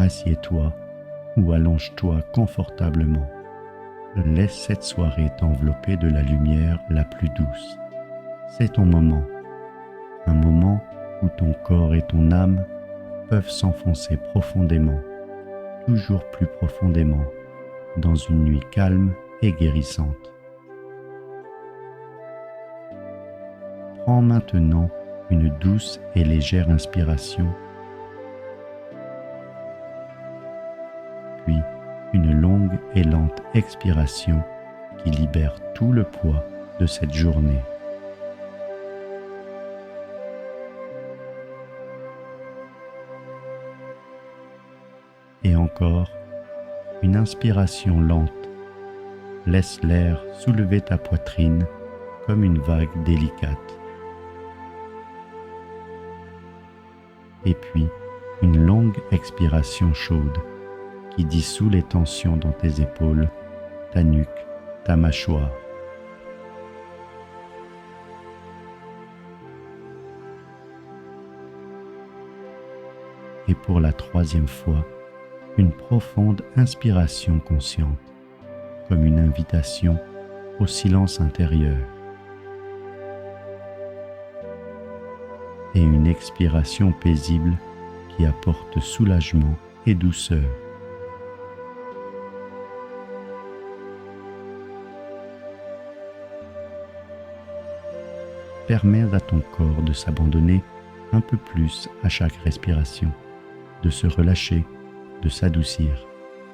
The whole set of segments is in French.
assieds-toi ou allonge-toi confortablement. Laisse cette soirée t'envelopper de la lumière la plus douce. C'est ton moment, un moment où ton corps et ton âme peuvent s'enfoncer profondément, toujours plus profondément, dans une nuit calme et guérissante. Prends maintenant une douce et légère inspiration, puis une longue et lente expiration qui libère tout le poids de cette journée. Et encore, une inspiration lente. Laisse l'air soulever ta poitrine comme une vague délicate. Et puis, une longue expiration chaude qui dissout les tensions dans tes épaules, ta nuque, ta mâchoire. Et pour la troisième fois, une profonde inspiration consciente, comme une invitation au silence intérieur. Et une expiration paisible qui apporte soulagement et douceur. Permets à ton corps de s'abandonner un peu plus à chaque respiration, de se relâcher, de s'adoucir,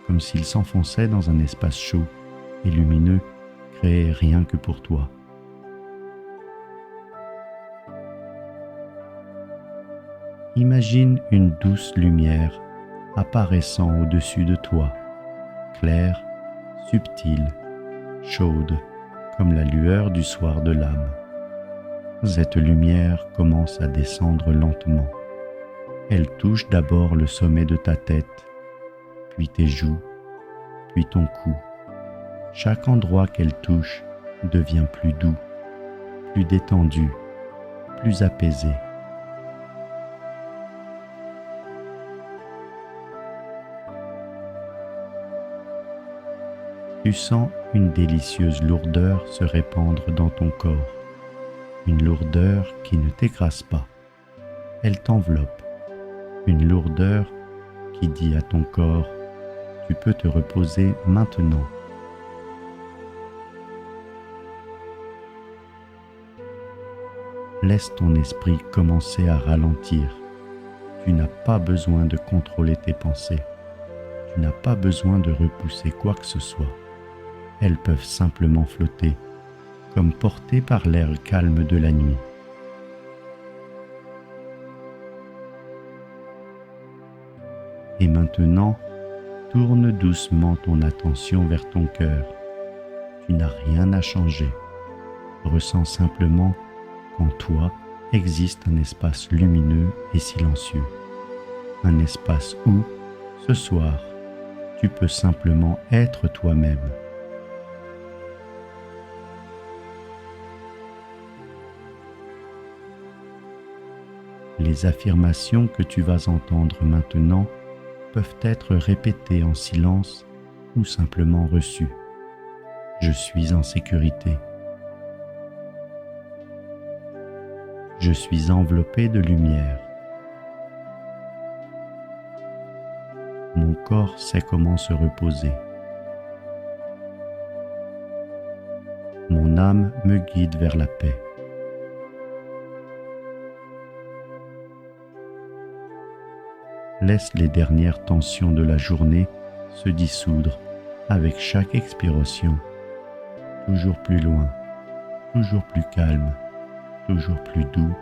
comme s'il s'enfonçait dans un espace chaud et lumineux créé rien que pour toi. Imagine une douce lumière apparaissant au-dessus de toi, claire, subtile, chaude, comme la lueur du soir de l'âme. Cette lumière commence à descendre lentement. Elle touche d'abord le sommet de ta tête, puis tes joues, puis ton cou. Chaque endroit qu'elle touche devient plus doux, plus détendu, plus apaisé. Tu sens une délicieuse lourdeur se répandre dans ton corps, une lourdeur qui ne t'écrase pas, elle t'enveloppe, une lourdeur qui dit à ton corps « Tu peux te reposer maintenant ». Laisse ton esprit commencer à ralentir. Tu n'as pas besoin de contrôler tes pensées. Tu n'as pas besoin de repousser quoi que ce soit. Elles peuvent simplement flotter, comme portées par l'air calme de la nuit. Et maintenant, tourne doucement ton attention vers ton cœur. Tu n'as rien à changer. Ressens simplement qu'en toi existe un espace lumineux et silencieux. Un espace où, ce soir, tu peux simplement être toi-même. Les affirmations que tu vas entendre maintenant peuvent être répétées en silence ou simplement reçues. Je suis en sécurité. Je suis enveloppé de lumière. Mon corps sait comment se reposer. Mon âme me guide vers la paix. Laisse les dernières tensions de la journée se dissoudre avec chaque expiration, toujours plus loin, toujours plus calme, toujours plus doux.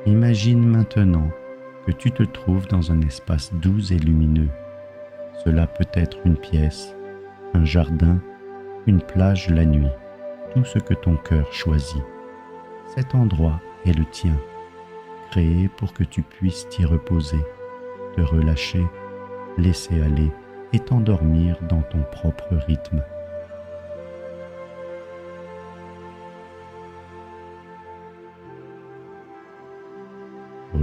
Imagine maintenant que tu te trouves dans un espace doux et lumineux. Cela peut être une pièce, un jardin, une plage la nuit. Tout ce que ton cœur choisit. Cet endroit est le tien, créé pour que tu puisses t'y reposer, te relâcher, laisser aller et t'endormir dans ton propre rythme.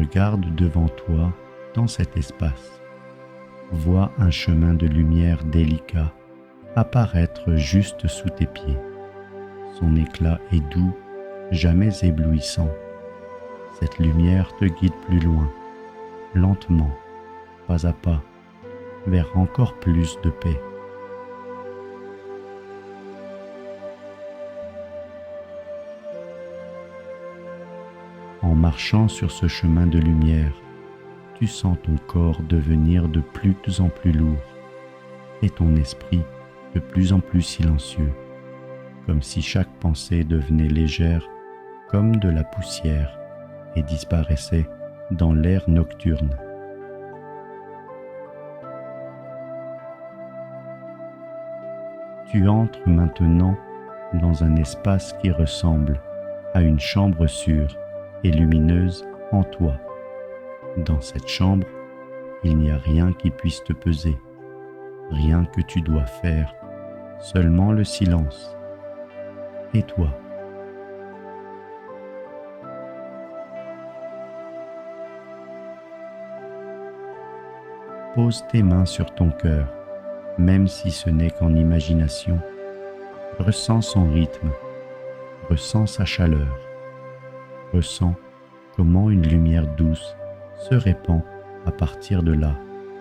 Regarde devant toi dans cet espace. Vois un chemin de lumière délicat apparaître juste sous tes pieds. Son éclat est doux, jamais éblouissant. Cette lumière te guide plus loin, lentement, pas à pas, vers encore plus de paix. En marchant sur ce chemin de lumière, tu sens ton corps devenir de plus en plus lourd et ton esprit de plus en plus silencieux, comme si chaque pensée devenait légère comme de la poussière et disparaissait dans l'air nocturne. Tu entres maintenant dans un espace qui ressemble à une chambre sûre et lumineuse en toi. Dans cette chambre, il n'y a rien qui puisse te peser, rien que tu dois faire, seulement le silence. Et toi? Pose tes mains sur ton cœur, même si ce n'est qu'en imagination. Ressens son rythme, ressens sa chaleur, ressens comment une lumière douce se répand à partir de là,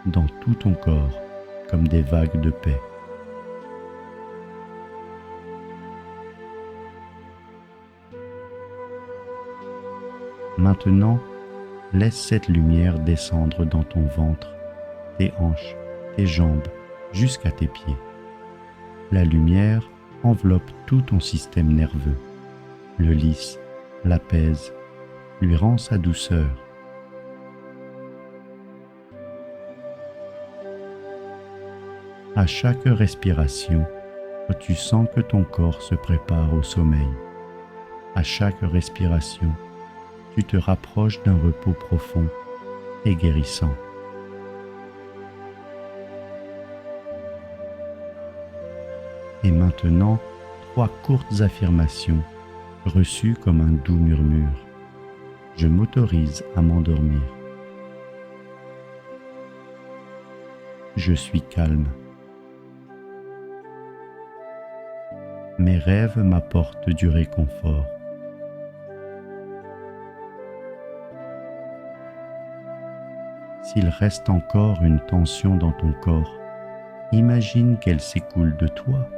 dans tout ton corps, comme des vagues de paix. Maintenant, laisse cette lumière descendre dans ton ventre, tes hanches, tes jambes, jusqu'à tes pieds. La lumière enveloppe tout ton système nerveux, le lisse, l'apaise, lui rend sa douceur. À chaque respiration, tu sens que ton corps se prépare au sommeil. À chaque respiration, tu te rapproches d'un repos profond et guérissant. Et maintenant, 3 courtes affirmations reçues comme un doux murmure. Je m'autorise à m'endormir. Je suis calme. Mes rêves m'apportent du réconfort. S'il reste encore une tension dans ton corps, imagine qu'elle s'écoule de toi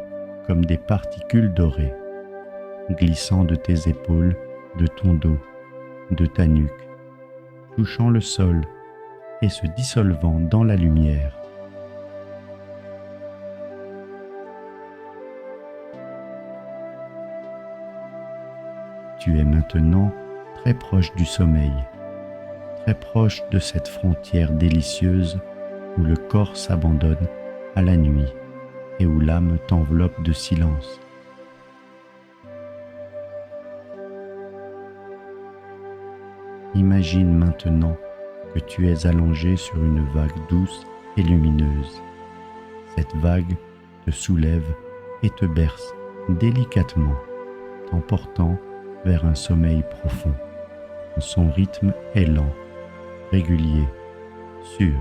comme des particules dorées, glissant de tes épaules, de ton dos, de ta nuque, touchant le sol et se dissolvant dans la lumière. Tu es maintenant très proche du sommeil, très proche de cette frontière délicieuse où le corps s'abandonne à la nuit et où l'âme t'enveloppe de silence. Imagine maintenant que tu es allongé sur une vague douce et lumineuse. Cette vague te soulève et te berce délicatement, t'emportant vers un sommeil profond. Son rythme est lent, régulier, sûr.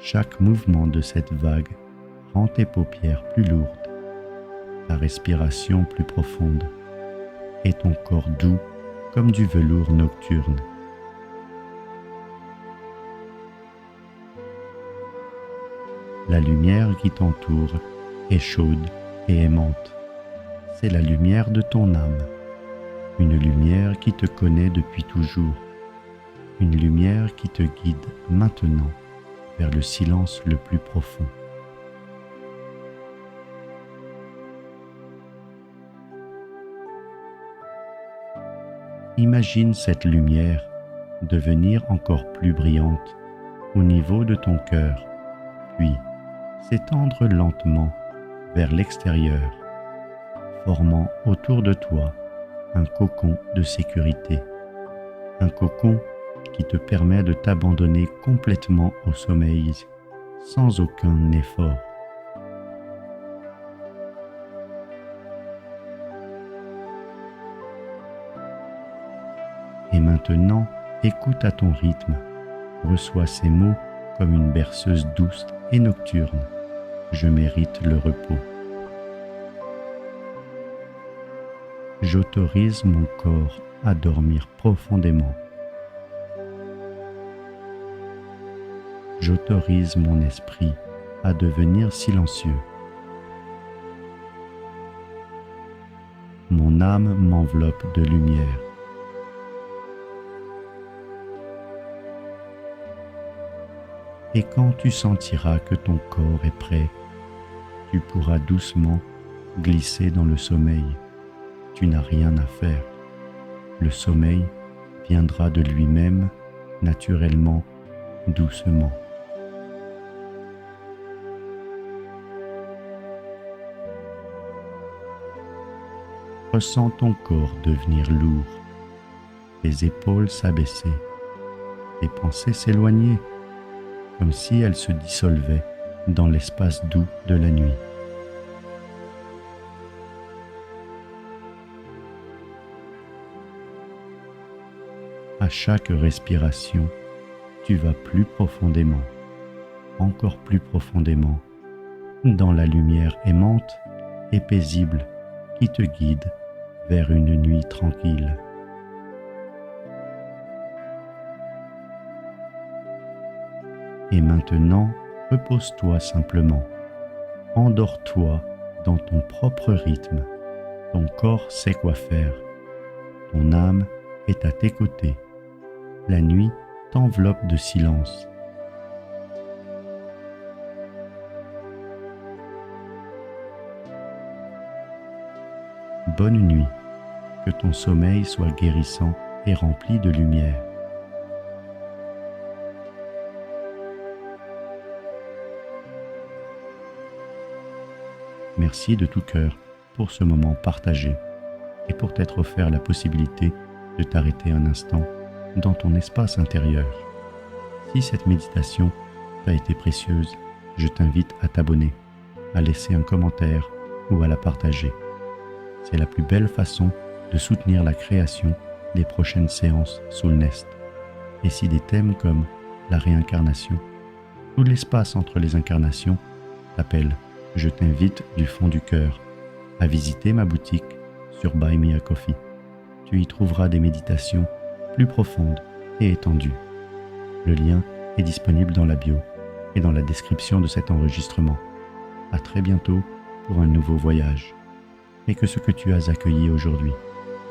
Chaque mouvement de cette vague rend tes paupières plus lourdes, ta respiration plus profonde et ton corps doux comme du velours nocturne. La lumière qui t'entoure est chaude et aimante. C'est la lumière de ton âme, une lumière qui te connaît depuis toujours, une lumière qui te guide maintenant vers le silence le plus profond. Imagine cette lumière devenir encore plus brillante au niveau de ton cœur, puis s'étendre lentement vers l'extérieur, formant autour de toi un cocon de sécurité, un cocon qui te permet de t'abandonner complètement au sommeil sans aucun effort. Et maintenant, écoute à ton rythme. Reçois ces mots comme une berceuse douce et nocturne. Je mérite le repos. J'autorise mon corps à dormir profondément. J'autorise mon esprit à devenir silencieux. Mon âme m'enveloppe de lumière. Et quand tu sentiras que ton corps est prêt, tu pourras doucement glisser dans le sommeil. Tu n'as rien à faire. Le sommeil viendra de lui-même, naturellement, doucement. Ressens ton corps devenir lourd, tes épaules s'abaisser, tes pensées s'éloigner, comme si elles se dissolvaient dans l'espace doux de la nuit. À chaque respiration, tu vas plus profondément, encore plus profondément, dans la lumière aimante et paisible qui te guide vers une nuit tranquille. Et maintenant, repose-toi simplement. Endors-toi dans ton propre rythme. Ton corps sait quoi faire. Ton âme est à tes côtés. La nuit t'enveloppe de silence. Bonne nuit. Que ton sommeil soit guérissant et rempli de lumière. Merci de tout cœur pour ce moment partagé et pour t'être offert la possibilité de t'arrêter un instant dans ton espace intérieur. Si cette méditation t'a été précieuse, je t'invite à t'abonner, à laisser un commentaire ou à la partager. C'est la plus belle façon de soutenir la création des prochaines séances Soul Nest. Et si des thèmes comme la réincarnation ou l'espace entre les incarnations t'appellent, je t'invite du fond du cœur à visiter ma boutique sur Buy Me a Coffee. Tu y trouveras des méditations plus profondes et étendues. Le lien est disponible dans la bio et dans la description de cet enregistrement. À très bientôt pour un nouveau voyage. Et que ce que tu as accueilli aujourd'hui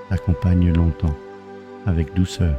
t'accompagne longtemps, avec douceur